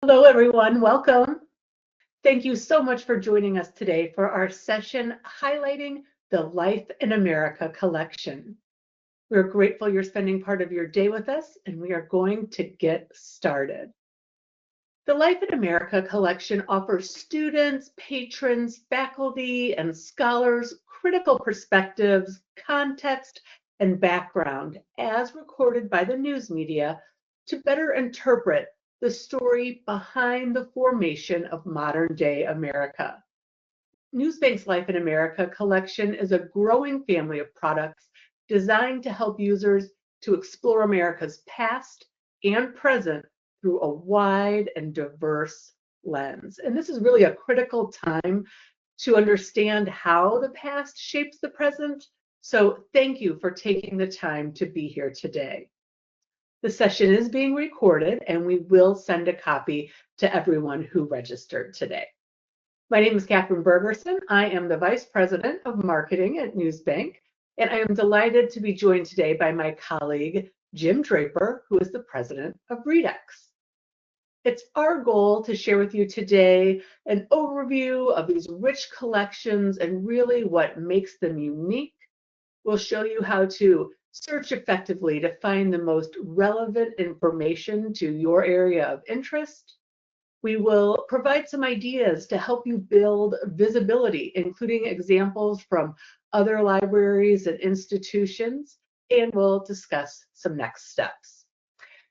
Hello, everyone. Welcome. Thank you so much for joining us today for our session highlighting the Life in America collection. We're grateful you're spending part of your day with us, and we are going to get started. The Life in America collection offers students, patrons, faculty, and scholars critical perspectives, context, and background as recorded by the news media to better interpret the story behind the formation of modern-day America. NewsBank's Life in America collection is a growing family of products designed to help users to explore America's past and present through a wide and diverse lens. And this is really a critical time to understand how the past shapes the present. So thank you for taking the time to be here today. The session is being recorded, and we will send a copy to everyone who registered today. My name is Catherine Bergerson. I am the Vice President of Marketing at NewsBank, and I am delighted to be joined today by my colleague, Jim Draper, who is the President of Readex. It's our goal to share with you today an overview of these rich collections and really what makes them unique. We'll show you how to search effectively to find the most relevant information to your area of interest. We will provide some ideas to help you build visibility, including examples from other libraries and institutions, and we'll discuss some next steps.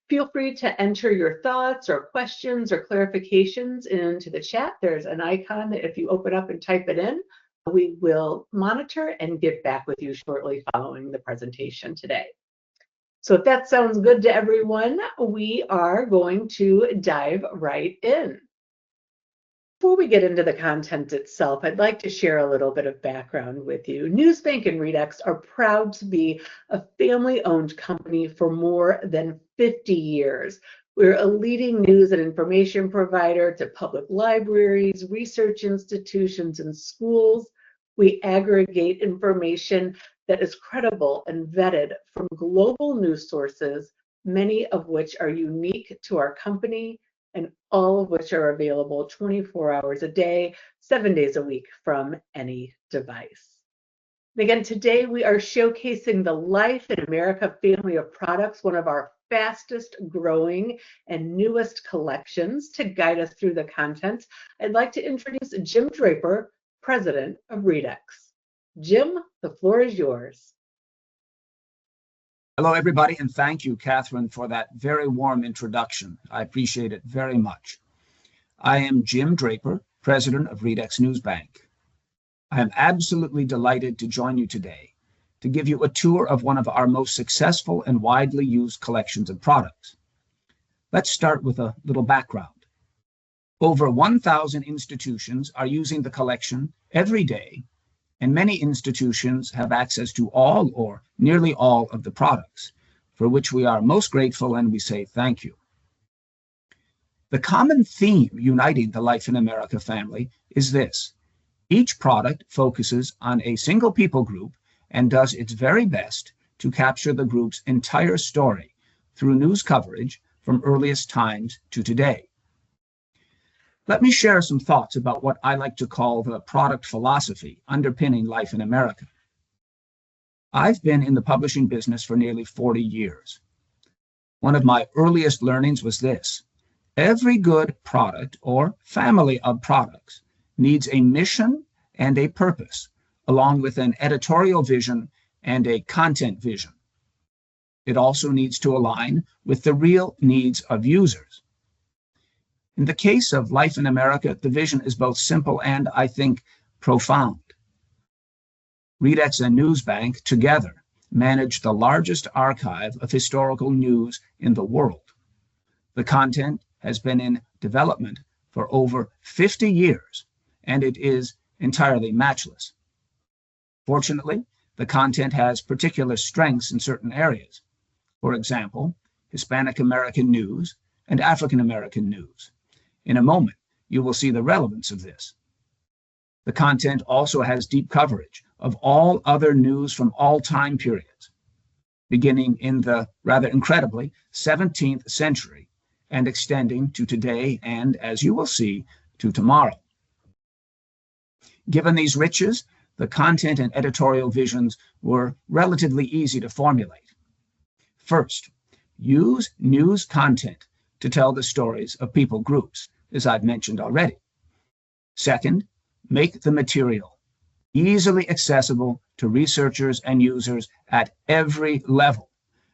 Feel free to enter your thoughts or questions or clarifications into the chat. There's an icon that if you open up and type it in, we will monitor and get back with you shortly following the presentation today. So if that sounds good to everyone, we are going to dive right in. Before we get into the content itself, I'd like to share a little bit of background with you. NewsBank and Readex are proud to be a family-owned company for more than 50 years. We're a leading news and information provider to public libraries, research institutions, and schools. We aggregate information that is credible and vetted from global news sources, many of which are unique to our company, and all of which are available 24 hours a day, 7 days a week from any device. And again, today we are showcasing the Life in America family of products, one of our fastest growing and newest collections. To guide us through the content, I'd like to introduce Jim Draper, President of Readex. Jim, the floor is yours. Hello, everybody, and thank you, Catherine, for that very warm introduction. I appreciate it very much. I am Jim Draper, President of Readex NewsBank. I am absolutely delighted to join you today to give you a tour of one of our most successful and widely used collections of products. Let's start with a little background. Over 1,000 institutions are using the collection every day, and many institutions have access to all or nearly all of the products, for which we are most grateful and we say thank you. The common theme uniting the Life in America family is this: each product focuses on a single people group and does its very best to capture the group's entire story through news coverage from earliest times to today. Let me share some thoughts about what I like to call the product philosophy underpinning Life in America. I've been in the publishing business for nearly 40 years. One of my earliest learnings was this: every good product or family of products needs a mission and a purpose, along with an editorial vision and a content vision. It also needs to align with the real needs of users. In the case of Life in America, the vision is both simple and, I think, profound. Readex and NewsBank together manage the largest archive of historical news in the world. The content has been in development for over 50 years, and it is entirely matchless. Fortunately, the content has particular strengths in certain areas. For example, Hispanic American news and African American news. In a moment, you will see the relevance of this. The content also has deep coverage of all other news from all time periods, beginning in the rather incredibly 17th century and extending to today and, as you will see, to tomorrow. Given these riches, the content and editorial visions were relatively easy to formulate. First, use news content to tell the stories of people groups, as I've mentioned already. Second, make the material easily accessible to researchers and users at every level.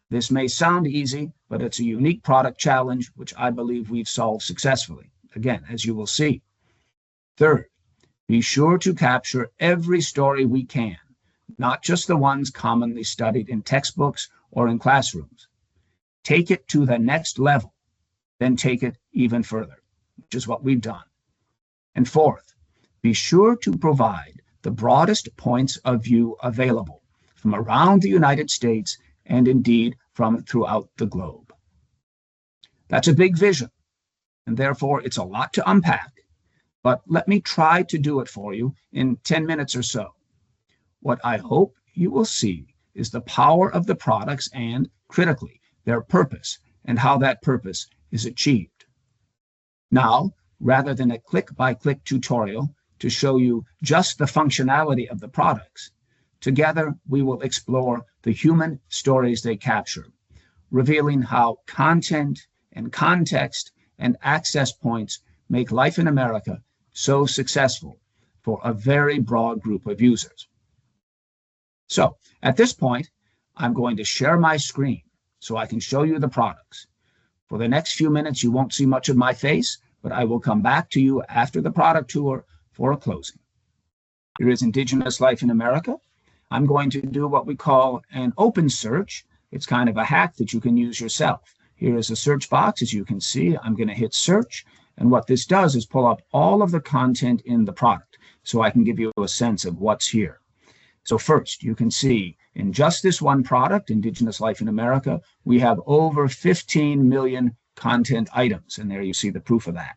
This may sound easy, but it's a unique product challenge, which I believe we've solved successfully, again, as you will see. Third, be sure to capture every story we can, not just the ones commonly studied in textbooks or in classrooms. Take it to the next level, then take it even further, which is what we've done. And fourth, be sure to provide the broadest points of view available from around the United States and indeed from throughout the globe. That's a big vision, and therefore it's a lot to unpack, but let me try to do it for you in 10 minutes or so. What I hope you will see is the power of the products and, critically, their purpose and how that purpose is achieved. Now, rather than a click-by-click tutorial to show you just the functionality of the products, together we will explore the human stories they capture, revealing how content and context and access points make life in America so successful for a very broad group of users. So at this point, I'm going to share my screen so I can show you the products. For the next few minutes, you won't see much of my face, but I will come back to you after the product tour for a closing. Here is Indigenous Life in America. I'm going to do what we call an open search. It's kind of a hack that you can use yourself. Here is a search box. As you can see, I'm going to hit search. And what this does is pull up all of the content in the product so I can give you a sense of what's here. So first, you can see in just this one product, Indigenous Life in America, we have over 15 million content items. And there you see the proof of that.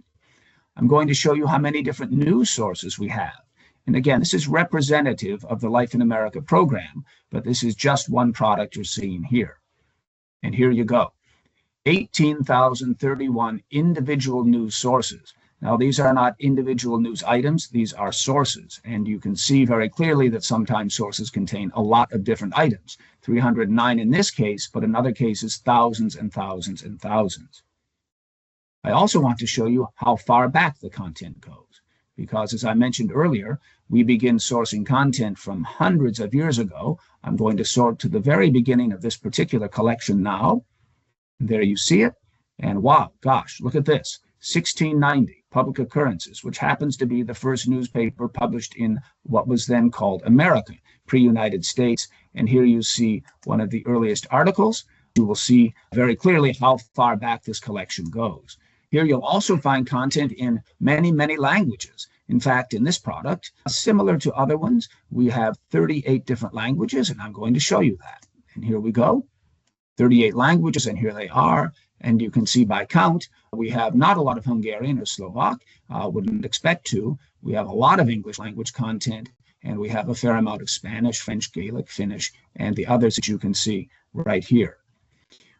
I'm going to show you how many different news sources we have. And again, this is representative of the Life in America program, but this is just one product you're seeing here. And here you go. 18,031 individual news sources. Now, these are not individual news items, these are sources. And you can see very clearly that sometimes sources contain a lot of different items. 309 in this case, but in other cases, thousands and thousands and thousands. I also want to show you how far back the content goes, because as I mentioned earlier, we begin sourcing content from hundreds of years ago. I'm going to sort to the very beginning of this particular collection now. There you see it. And wow, gosh, look at this. 1690, Public Occurrences, which happens to be the first newspaper published in what was then called America, pre-United States. And here you see one of the earliest articles. You will see very clearly how far back this collection goes. Here you'll also find content in many, many languages. In fact, in this product, similar to other ones, we have 38 different languages, and I'm going to show you that. And here we go. 38 languages, and here they are. And you can see by count, we have not a lot of Hungarian or Slovak, wouldn't expect to. We have a lot of English language content, and we have a fair amount of Spanish, French, Gaelic, Finnish, and the others that you can see right here.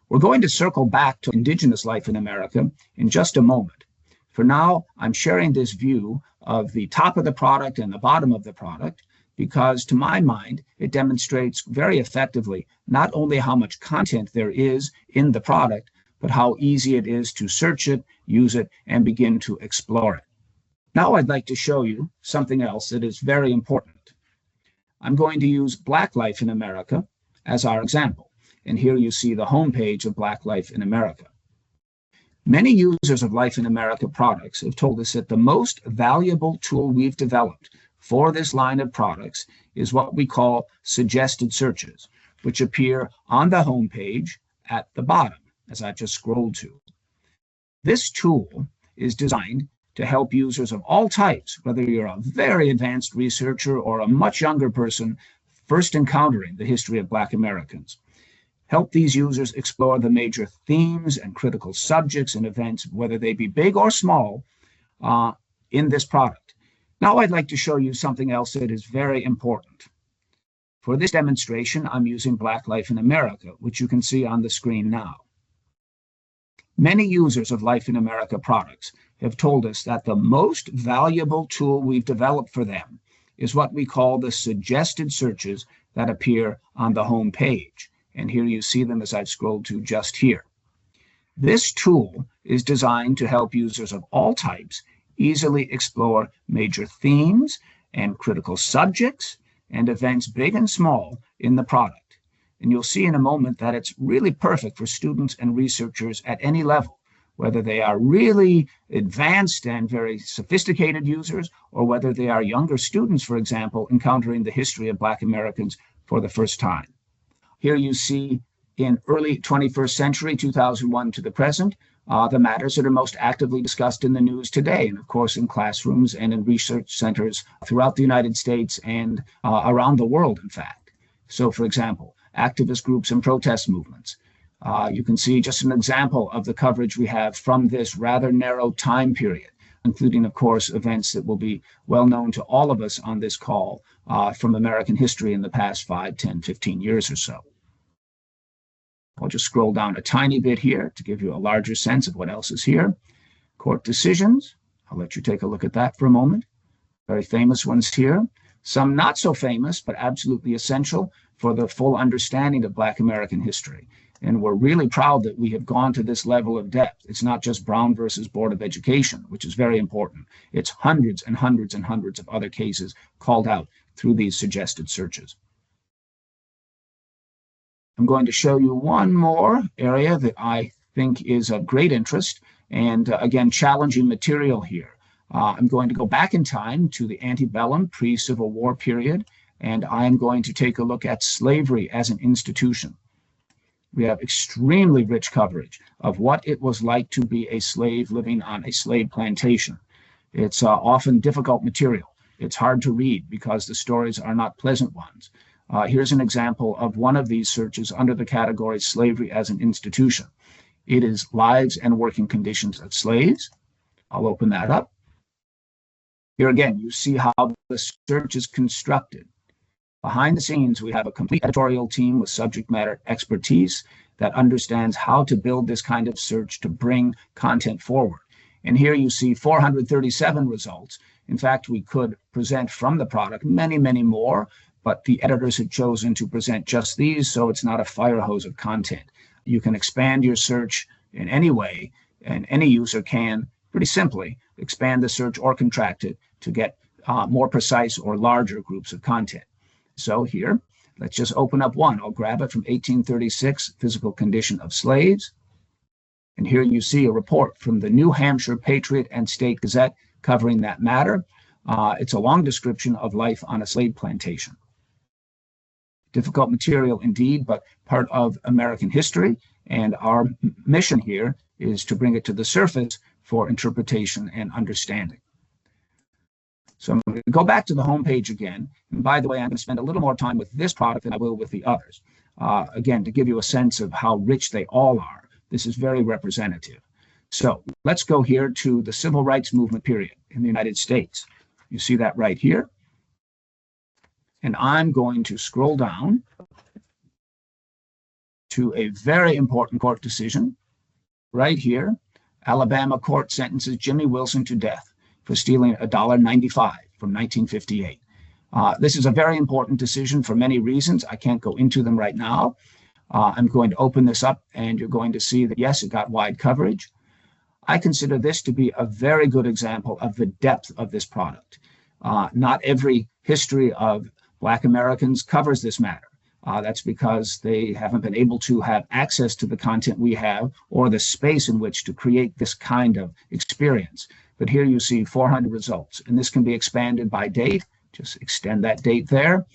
We're going to circle back to Indigenous Life in America in just a moment. For now, I'm sharing this view of the top of the product and the bottom of the product, because to my mind, it demonstrates very effectively not only how much content there is in the product, but how easy it is to search it, use it, and begin to explore it. Now I'd like to show you something else that is very important. I'm going to use Black Life in America as our example. And here you see the homepage of Black Life in America. Many users of Life in America products have told us that the most valuable tool we've developed for this line of products is what we call suggested searches, which appear on the homepage at the bottom, as I just scrolled to. This tool is designed to help users of all types, whether you're a very advanced researcher or a much younger person first encountering the history of Black Americans. Help these users explore the major themes and critical subjects and events, whether they be big or small, in this product. Now I'd like to show you something else that is very important. For this demonstration, I'm using Black Life in America, which you can see on the screen now. Many users of Life in America products have told us that the most valuable tool we've developed for them is what we call the suggested searches that appear on the home page. And here you see them as I've scrolled to just here. This tool is designed to help users of all types easily explore major themes and critical subjects and events big and small in the product. And you'll see in a moment that it's really perfect for students and researchers at any level, whether they are really advanced and very sophisticated users, or whether they are younger students, for example, encountering the history of Black Americans for the first time. Here you see in early 21st century, 2001 to the present, the matters that are most actively discussed in the news today, and of course in classrooms and in research centers throughout the United States and around the world, in fact. So, for example, activist groups and protest movements. You can see just an example of the coverage we have from this rather narrow time period, including, of course, events that will be well known to all of us on this call from American history in the past 5, 10, 15 years or so. I'll just scroll down a tiny bit here to give you a larger sense of what else is here. Court decisions. I'll let you take a look at that for a moment. Very famous ones here. Some not so famous, but absolutely essential for the full understanding of Black American history. And we're really proud that we have gone to this level of depth. It's not just Brown versus Board of Education, which is very important. It's hundreds and hundreds and hundreds of other cases called out through these suggested searches. I'm going to show you one more area that I think is of great interest and, again, challenging material here. I'm going to go back in time to the antebellum pre-Civil War period, and I'm going to take a look at slavery as an institution. We have extremely rich coverage of what it was like to be a slave living on a slave plantation. It's often difficult material. It's hard to read because the stories are not pleasant ones. Here's an example of one of these searches under the category Slavery as an Institution. It is Lives and Working Conditions of Slaves. I'll open that up. Here again, you see how the search is constructed. Behind the scenes, we have a complete editorial team with subject matter expertise that understands how to build this kind of search to bring content forward. And here you see 437 results. In fact, we could present from the product many, many more, but the editors had chosen to present just these, so it's not a fire hose of content. You can expand your search in any way, and any user can, pretty simply, expand the search or contract it to get more precise or larger groups of content. So here, let's just open up one. I'll grab it from 1836, Physical Condition of Slaves. And here you see a report from the New Hampshire Patriot and State Gazette covering that matter. It's a long description of life on a slave plantation. Difficult material indeed, but part of American history. And our mission here is to bring it to the surface for interpretation and understanding. So I'm going to go back to the homepage again. And by the way, I'm going to spend a little more time with this product than I will with the others. Again, to give you a sense of how rich they all are. This is very representative. So let's go here to the Civil Rights Movement period in the United States. You see that right here. And I'm going to scroll down to a very important court decision right here. Alabama court sentences Jimmy Wilson to death for stealing $1.95 from 1958. This is a very important decision for many reasons. I can't go into them right now. I'm going to open this up and you're going to see that, yes, it got wide coverage. I consider this to be a very good example of the depth of this product. Not every history of Black Americans covers this matter. That's because they haven't been able to have access to the content we have or the space in which to create this kind of experience. But here you see 400 results, and this can be expanded by date. Just extend that date there,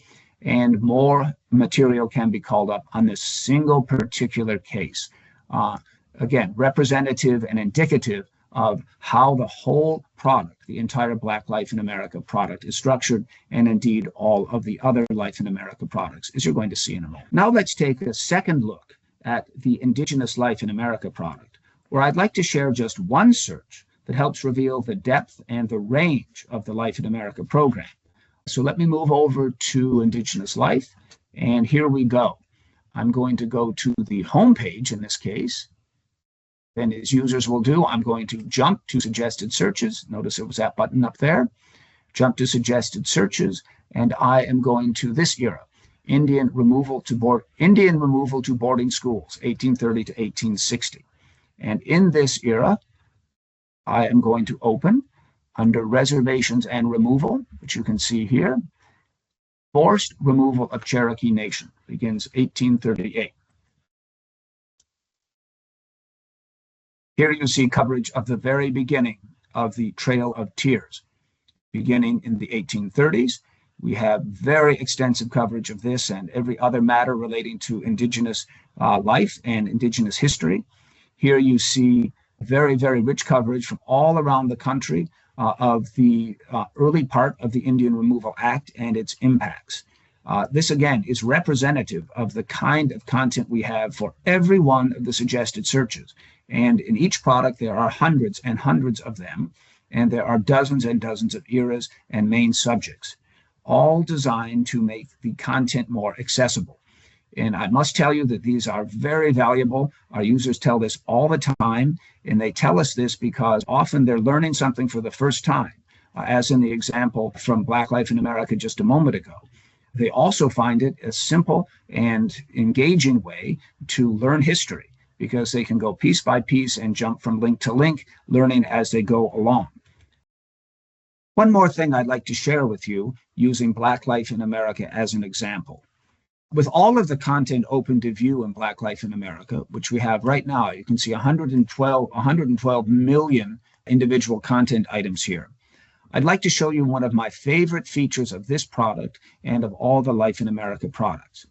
and more material can be called up on this single particular case. Again, representative and indicative of how the whole product, the entire Black Life in America product, is structured, and indeed all of the other Life in America products, as you're going to see in a moment. Now let's take a second look at the Indigenous Life in America product, where I'd like to share just one search that helps reveal the depth and the range of the Life in America program. So let me move over to Indigenous Life, and here we go. I'm going to go to the home page in this case, Then, as users will do, I'm going to jump to suggested searches. Notice it was that button up there. Jump to suggested searches, and I am going to this era. Indian removal to boarding schools, 1830 to 1860. And in this era, I am going to open under reservations and removal, which you can see here. Forced removal of Cherokee Nation begins 1838. Here you see coverage of the very beginning of the Trail of Tears. Beginning in the 1830s, we have very extensive coverage of this and every other matter relating to Indigenous life and Indigenous history. Here you see very, very rich coverage from all around the country of the early part of the Indian Removal Act and its impacts. This, again, is representative of the kind of content we have for every one of the suggested searches. And in each product, there are hundreds and hundreds of them, and there are dozens and dozens of eras and main subjects, all designed to make the content more accessible. And I must tell you that these are very valuable. Our users tell this all the time, and they tell us this because often they're learning something for the first time, as in the example from Black Life in America just a moment ago. They also find it a simple and engaging way to learn history because they can go piece by piece and jump from link to link, learning as they go along. One more thing I'd like to share with you using Black Life in America as an example. With all of the content open to view in Black Life in America, which we have right now, you can see 112 million individual content items here. I'd like to show you one of my favorite features of this product and of all the Life in America products.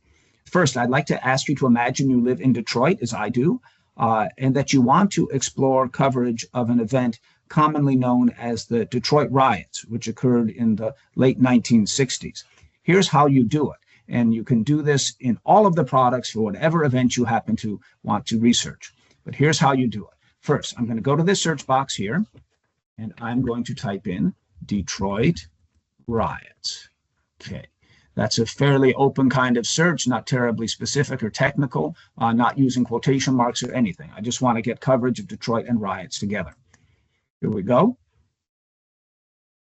First, I'd like to ask you to imagine you live in Detroit, as I do, and that you want to explore coverage of an event commonly known as the Detroit riots, which occurred in the late 1960s. Here's how you do it. And you can do this in all of the products for whatever event you happen to want to research. But here's how you do it. First, I'm going to go to this search box here, and I'm going to type in Detroit riots. Okay, that's a fairly open kind of search, not terribly specific or technical, not using quotation marks or anything. I just want to get coverage of Detroit and riots together. Here we go.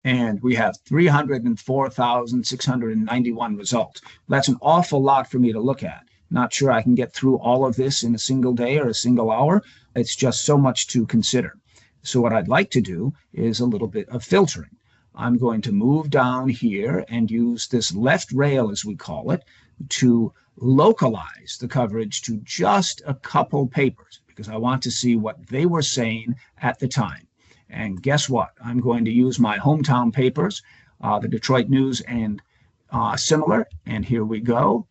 And we have 304,691 results. That's an awful lot for me to look at. Not sure I can get through all of this in a single day or a single hour. It's just so much to consider. So what I'd like to do is a little bit of filtering. I'm going to move down here and use this left rail, as we call it, to localize the coverage to just a couple papers because I want to see what they were saying at the time. And guess what? I'm going to use my hometown papers, the Detroit News and similar. And here we go.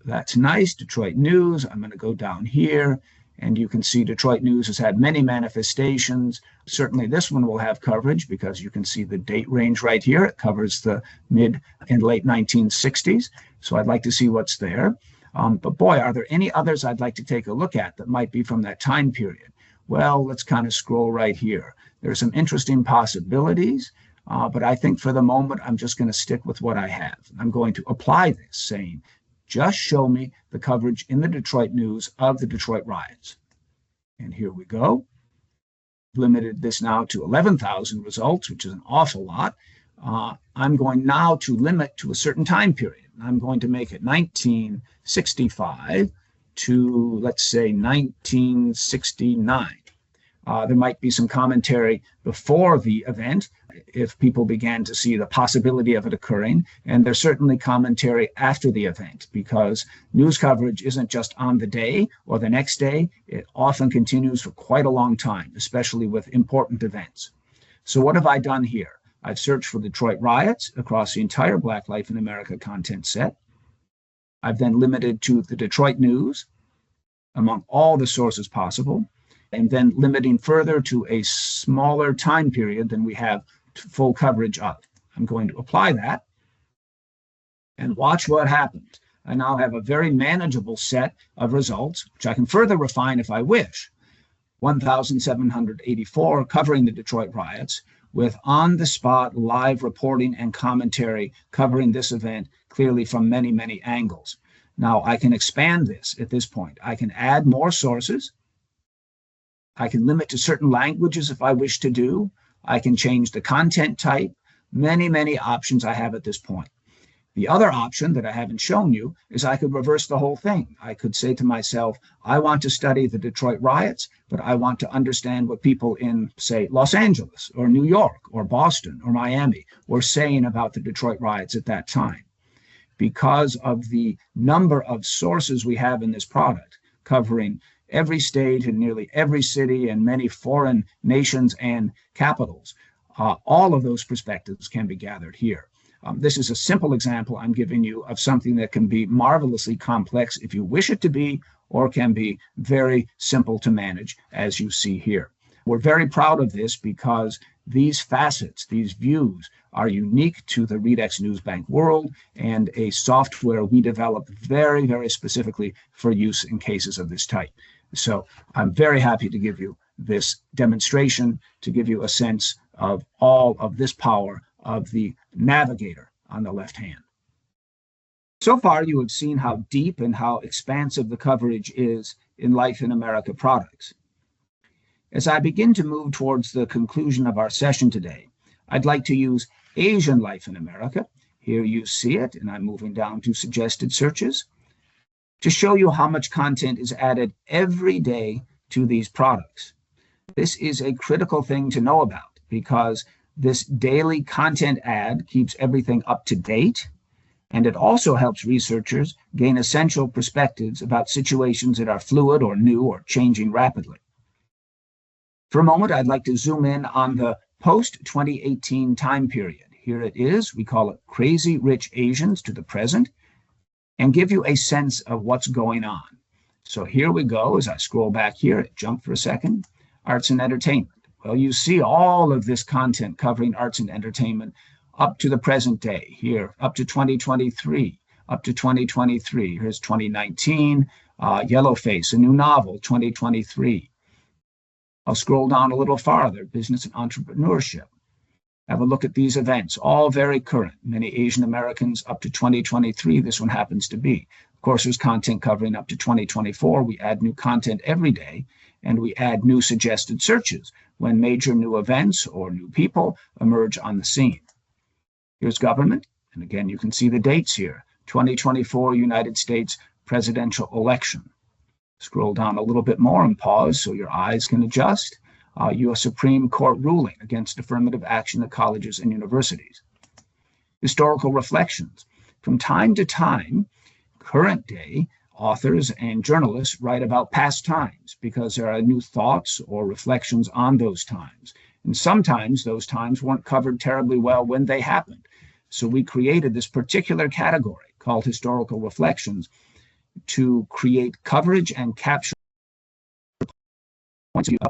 That's nice. Detroit News. I'm going to go down here. And you can see Detroit News has had many manifestations. Certainly this one will have coverage because you can see the date range right here. It covers the mid and late 1960s. So I'd like to see what's there. But boy, are there any others I'd like to take a look at that might be from that time period? Well, let's kind of scroll right here. There's some interesting possibilities, but I think for the moment, I'm just going to stick with what I have. I'm going to apply this, saying, just show me the coverage in the Detroit News of the Detroit riots. And here we go. Limited this now to 11,000 results, which is an awful lot. I'm going now to limit to a certain time period. I'm going to make it 1965 to, let's say, 1969. There might be some commentary before the event if people began to see the possibility of it occurring. And there's certainly commentary after the event because news coverage isn't just on the day or the next day. It often continues for quite a long time, especially with important events. So what have I done here? I've searched for Detroit riots across the entire Black Life in America content set. I've then limited to the Detroit News among all the sources possible, and then limiting further to a smaller time period than we have full coverage of. I'm going to apply that and watch what happens. I now have a very manageable set of results, which I can further refine if I wish. 1,784 covering the Detroit riots with on-the-spot live reporting and commentary covering this event clearly from many, many angles. Now, I can expand this at this point. I can add more sources. I can limit to certain languages if I wish to do. I can change the content type. Many, many options I have at this point. The other option that I haven't shown you is I could reverse the whole thing. I could say to myself, I want to study the Detroit riots, but I want to understand what people in, say, Los Angeles or New York or Boston or Miami were saying about the Detroit riots at that time. Because of the number of sources we have in this product, covering every state and nearly every city and many foreign nations and capitals, all of those perspectives can be gathered here. This is a simple example I'm giving you of something that can be marvelously complex if you wish it to be, or can be very simple to manage, as you see here. We're very proud of this because these facets, these views, are unique to the Readex NewsBank world and a software we developed very, very specifically for use in cases of this type. So I'm very happy to give you this demonstration to give you a sense of all of this power of the navigator on the left hand. So far, you have seen how deep and how expansive the coverage is in Life in America products. As I begin to move towards the conclusion of our session today, I'd like to use Asian Life in America. Here you see it, and I'm moving down to suggested searches to show you how much content is added every day to these products. This is a critical thing to know about because this daily content ad keeps everything up to date, and it also helps researchers gain essential perspectives about situations that are fluid or new or changing rapidly. For a moment, I'd like to zoom in on the post-2018 time period. Here it is. We call it Crazy Rich Asians to the present, and give you a sense of what's going on. So here we go. As I scroll back here, jump for a second, arts and entertainment. Well, you see all of this content covering arts and entertainment up to the present day here, up to 2023, up to 2023. Here's 2019, Yellowface, a new novel, 2023. I'll scroll down a little farther, business and entrepreneurship. Have a look at these events, all very current. Many Asian Americans up to 2023, this one happens to be. Of course, there's content covering up to 2024. We add new content every day, and we add new suggested searches when major new events or new people emerge on the scene. Here's government, and again, you can see the dates here. 2024 United States presidential election. Scroll down a little bit more and pause so your eyes can adjust. U.S. Supreme Court ruling against affirmative action at colleges and universities. Historical reflections. From time to time, current day authors and journalists write about past times because there are new thoughts or reflections on those times. And sometimes those times weren't covered terribly well when they happened. So we created this particular category called historical reflections to create coverage and capture points of view of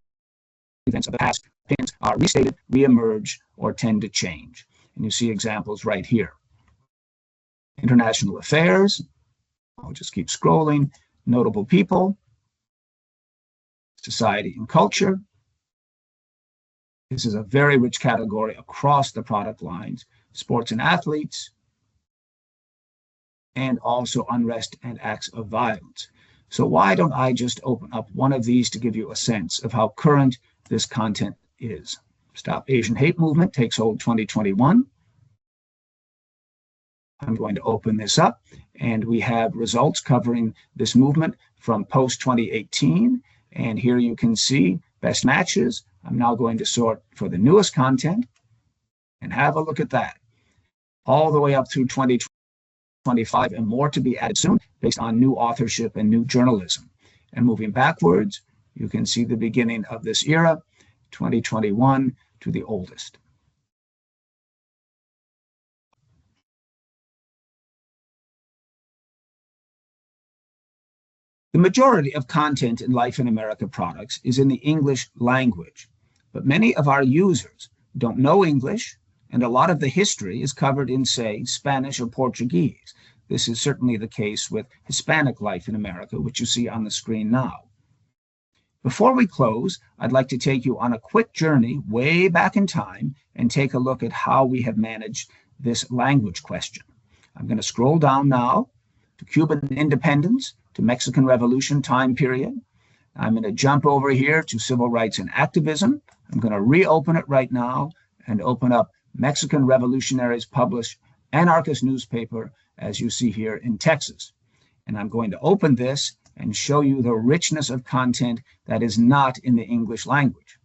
events of the past. Opinions are restated, reemerge, or tend to change. And you see examples right here. International affairs. I'll just keep scrolling. Notable people. Society and culture. This is a very rich category across the product lines. Sports and athletes. And also unrest and acts of violence. So why don't I just open up one of these to give you a sense of how current this content is. Stop Asian Hate Movement takes hold 2021. I'm going to open this up, and we have results covering this movement from post-2018. And here you can see best matches. I'm now going to sort for the newest content, and have a look at that. All the way up through 2025, and more to be added soon based on new authorship and new journalism. And moving backwards, you can see the beginning of this era, 2021 to the oldest. The majority of content in Life in America products is in the English language, but many of our users don't know English, and a lot of the history is covered in, say, Spanish or Portuguese. This is certainly the case with Hispanic Life in America, which you see on the screen now. Before we close, I'd like to take you on a quick journey way back in time and take a look at how we have managed this language question. I'm going to scroll down now to Cuban independence, to Mexican Revolution time period, I'm going to jump over here to civil rights and activism. I'm going to reopen it right now and open up Mexican Revolutionaries Published Anarchist Newspaper, as you see here in Texas. And I'm going to open this and show you the richness of content that is not in the English language.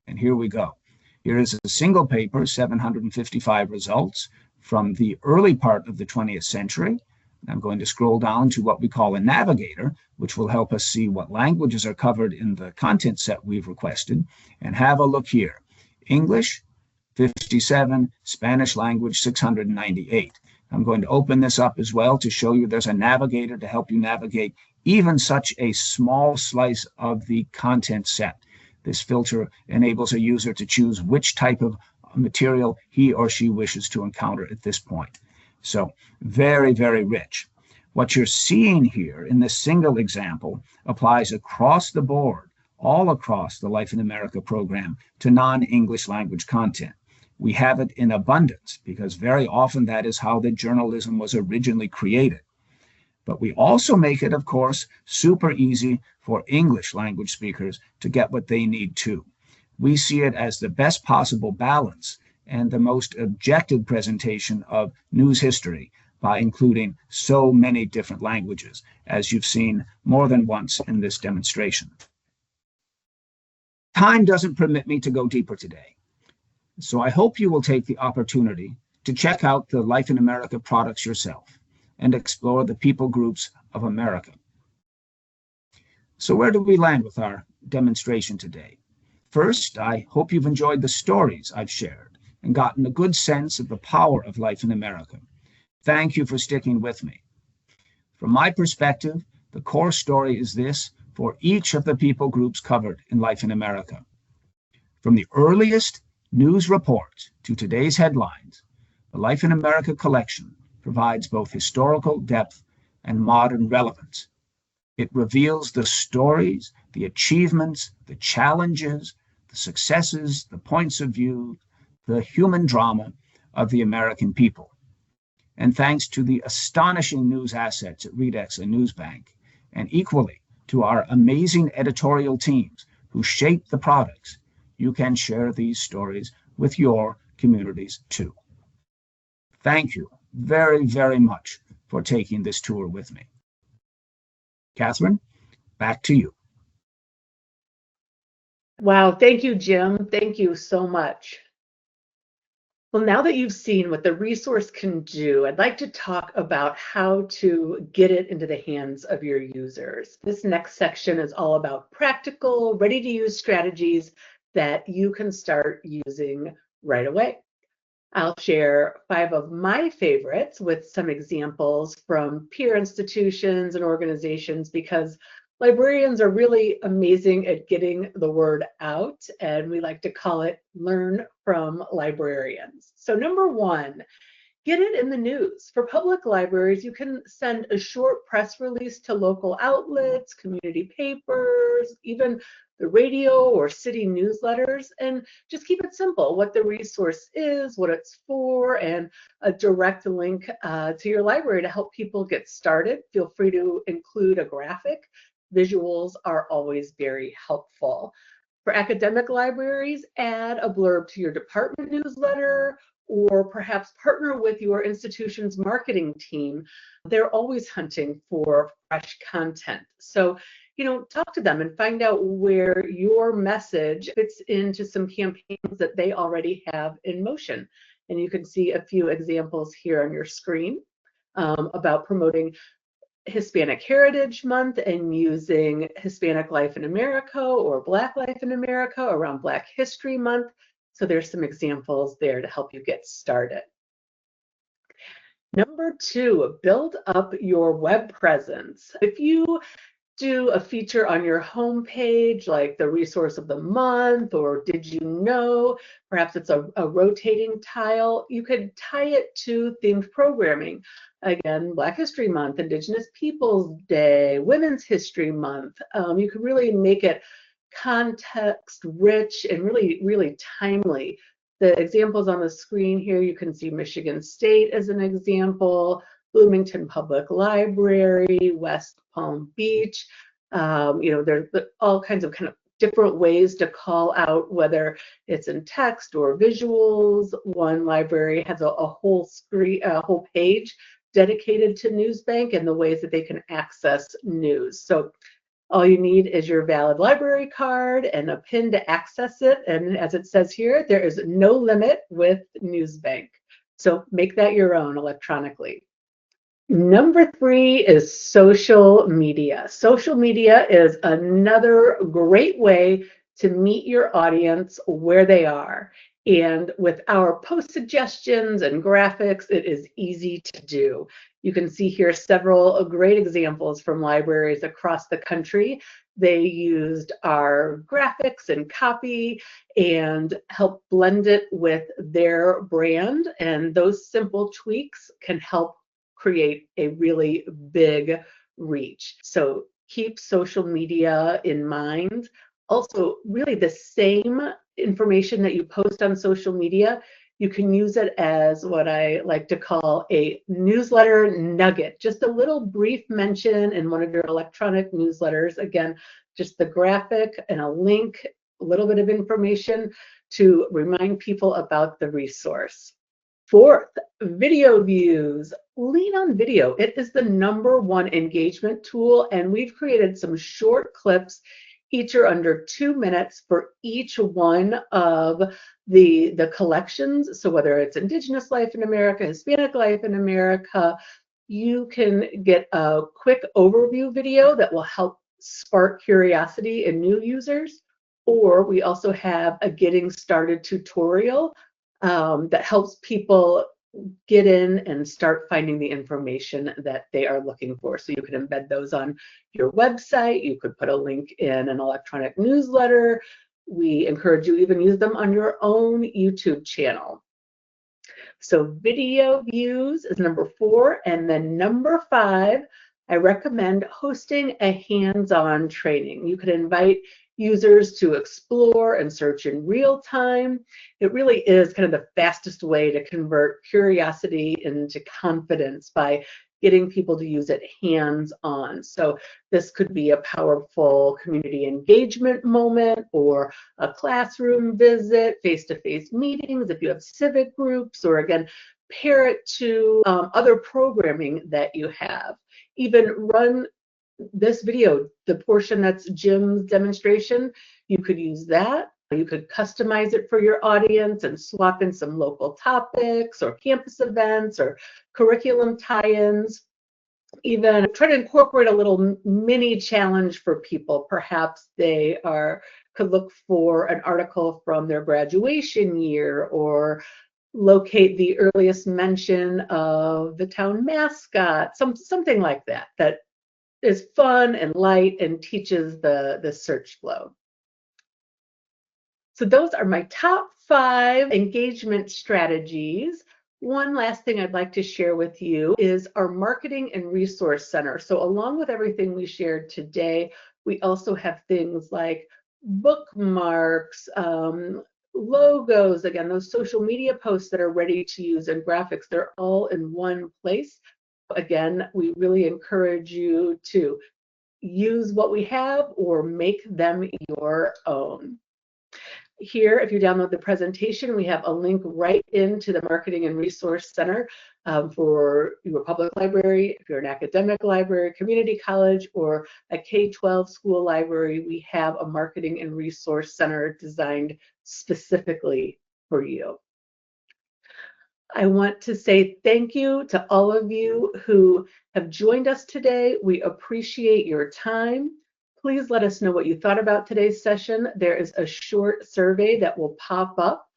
And here we go. Here is a single paper, 755 results from the early part of the 20th century. I'm going to scroll down to what we call a navigator, which will help us see what languages are covered in the content set we've requested. And have a look here. English, 57, Spanish language, 698. I'm going to open this up as well to show you there's a navigator to help you navigate even such a small slice of the content set. This filter enables a user to choose which type of material he or she wishes to encounter at this point. So very, very rich. What you're seeing here in this single example applies across the board, all across the Life in America program to non-English language content. We have it in abundance because very often that is how the journalism was originally created. But we also make it, of course, super easy for English language speakers to get what they need too. We see it as the best possible balance and the most objective presentation of news history by including so many different languages, as you've seen more than once in this demonstration. Time doesn't permit me to go deeper today, so I hope you will take the opportunity to check out the Life in America products yourself and explore the people groups of America. So where do we land with our demonstration today? First, I hope you've enjoyed the stories I've shared and gotten a good sense of the power of Life in America. Thank you for sticking with me. From my perspective, the core story is this for each of the people groups covered in Life in America. From the earliest news reports to today's headlines, the Life in America collection provides both historical depth and modern relevance. It reveals the stories, the achievements, the challenges, the successes, the points of view, the human drama of the American people. And thanks to the astonishing news assets at Readex and NewsBank, and equally to our amazing editorial teams who shape the products, you can share these stories with your communities too. Thank you very, very much for taking this tour with me. Catherine, back to you. Wow, thank you, Jim. Thank you so much. Well, now that you've seen what the resource can do, I'd like to talk about how to get it into the hands of your users. This next section is all about practical, ready-to-use strategies that you can start using right away. I'll share 5 of my favorites with some examples from peer institutions and organizations because librarians are really amazing at getting the word out, and we like to call it learn from librarians. So number 1, get it in the news. For public libraries, you can send a short press release to local outlets, community papers, even the radio or city newsletters, and just keep it simple, what the resource is, what it's for, and a direct link to your library to help people get started. Feel free to include a graphic. Visuals are always very helpful. For academic libraries, add a blurb to your department newsletter or perhaps partner with your institution's marketing team. They're always hunting for fresh content. So, talk to them and find out where your message fits into some campaigns that they already have in motion. And you can see a few examples here on your screen about promoting Hispanic Heritage Month and using Hispanic Life in America or Black Life in America around Black History Month. So there's some examples there to help you get started. Number 2, build up your web presence. If you do a feature on your homepage like the resource of the month or did you know, perhaps it's a rotating tile, you could tie it to themed programming. Again, Black History Month, Indigenous Peoples Day, Women's History Month. You could really make it context rich and really, really timely. The examples on the screen here, you can see Michigan State as an example, Bloomington Public Library, West Palm Beach. There's all kinds of kind of different ways to call out, whether it's in text or visuals. One library has a whole screen, a whole page dedicated to NewsBank and the ways that they can access news. So all you need is your valid library card and a PIN to access it. And as it says here, there is no limit with NewsBank. So make that your own electronically. Number 3 is social media. Social media is another great way to meet your audience where they are. And with our post suggestions and graphics, it is easy to do. You can see here several great examples from libraries across the country. They used our graphics and copy and helped blend it with their brand. And those simple tweaks can help create a really big reach. So keep social media in mind. Also, really the same information that you post on social media, you can use it as what I like to call a newsletter nugget, just a little brief mention in one of your electronic newsletters. Again, just the graphic and a link, a little bit of information to remind people about the resource. 4th, video views. Lean on video. It is the #1 engagement tool, and we've created some short clips. Each are under 2 minutes for each one of the collections. So whether it's Indigenous life in America, Hispanic life in America, you can get a quick overview video that will help spark curiosity in new users. Or we also have a getting started tutorial that helps people get in and start finding the information that they are looking for. So you can embed those on your website. You could put a link in an electronic newsletter. We encourage you even use them on your own YouTube channel. So video views is number 4. And then number 5, I recommend hosting a hands-on training. You could invite users to explore and search in real time. It really is kind of the fastest way to convert curiosity into confidence by getting people to use it hands-on. So this could be a powerful community engagement moment or a classroom visit, face-to-face meetings if you have civic groups, or again, pair it to other programming that you have. Even run this video, the portion that's Jim's demonstration, you could use that. You could customize it for your audience and swap in some local topics or campus events or curriculum tie-ins. Even try to incorporate a little mini challenge for people. Perhaps they could look for an article from their graduation year, or locate the earliest mention of the town mascot, something like that, that is fun and light and teaches the search flow. So those are my top 5 engagement strategies. One last thing I'd like to share with you is our Marketing and Resource Center. So along with everything we shared today, we also have things like bookmarks, logos, again, those social media posts that are ready to use, and graphics. They're all in one place. Again, we really encourage you to use what we have or make them your own. Here, if you download the presentation, we have a link right into the Marketing and Resource Center for your public library. If you're an academic library, community college, or a K-12 school library, we have a Marketing and Resource Center designed specifically for you. I want to say thank you to all of you who have joined us today. We appreciate your time. Please let us know what you thought about today's session. There is a short survey that will pop up,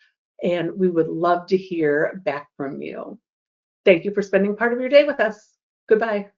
and we would love to hear back from you. Thank you for spending part of your day with us. Goodbye.